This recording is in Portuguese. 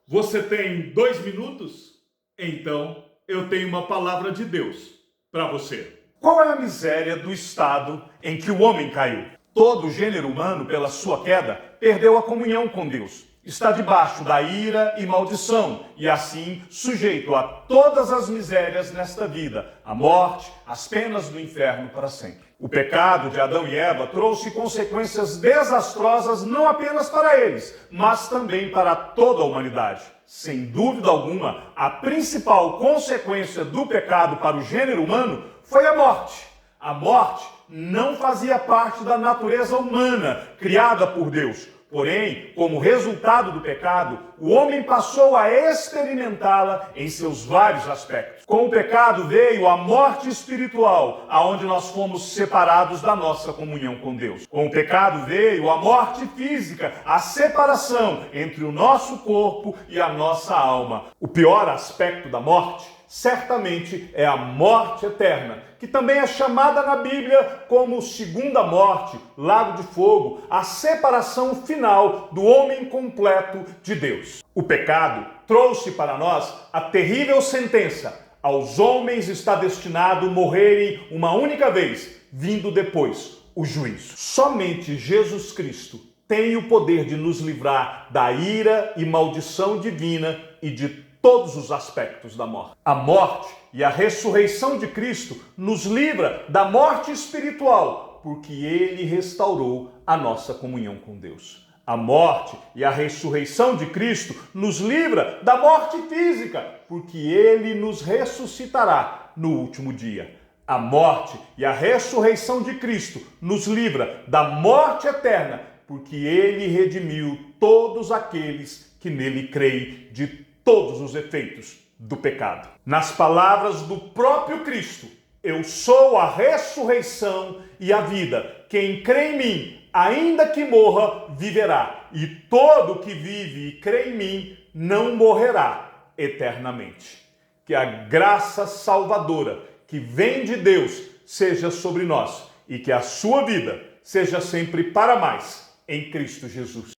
Você tem 2 minutos? Então, eu tenho uma palavra de Deus para você. Qual é a miséria do estado em que o homem caiu? Todo o gênero humano, pela sua queda, perdeu a comunhão com Deus. Está debaixo da ira e maldição, e assim sujeito a todas as misérias nesta vida, a morte, as penas do inferno para sempre. O pecado de Adão e Eva trouxe consequências desastrosas não apenas para eles, mas também para toda a humanidade. Sem dúvida alguma, a principal consequência do pecado para o gênero humano foi a morte. A morte não fazia parte da natureza humana criada por Deus. Porém, como resultado do pecado, o homem passou a experimentá-la em seus vários aspectos. Com o pecado veio a morte espiritual, aonde nós fomos separados da nossa comunhão com Deus. Com o pecado veio a morte física, a separação entre o nosso corpo e a nossa alma. O pior aspecto da morte certamente é a morte eterna, que também é chamada na Bíblia como segunda morte, lago de fogo, a separação final do homem completo de Deus. O pecado trouxe para nós a terrível sentença: aos homens está destinado morrerem uma única vez, vindo depois o juízo. Somente Jesus Cristo tem o poder de nos livrar da ira e maldição divina e de todos os aspectos da morte. A morte e a ressurreição de Cristo nos livra da morte espiritual, porque Ele restaurou a nossa comunhão com Deus. A morte e a ressurreição de Cristo nos livra da morte física, porque Ele nos ressuscitará no último dia. A morte e a ressurreição de Cristo nos livra da morte eterna, porque Ele redimiu todos aqueles que nele creem de todos os efeitos do pecado. Nas palavras do próprio Cristo: eu sou a ressurreição e a vida. Quem crê em mim, ainda que morra, viverá. E todo que vive e crê em mim não morrerá eternamente. Que a graça salvadora que vem de Deus seja sobre nós e que a sua vida seja sempre para mais em Cristo Jesus.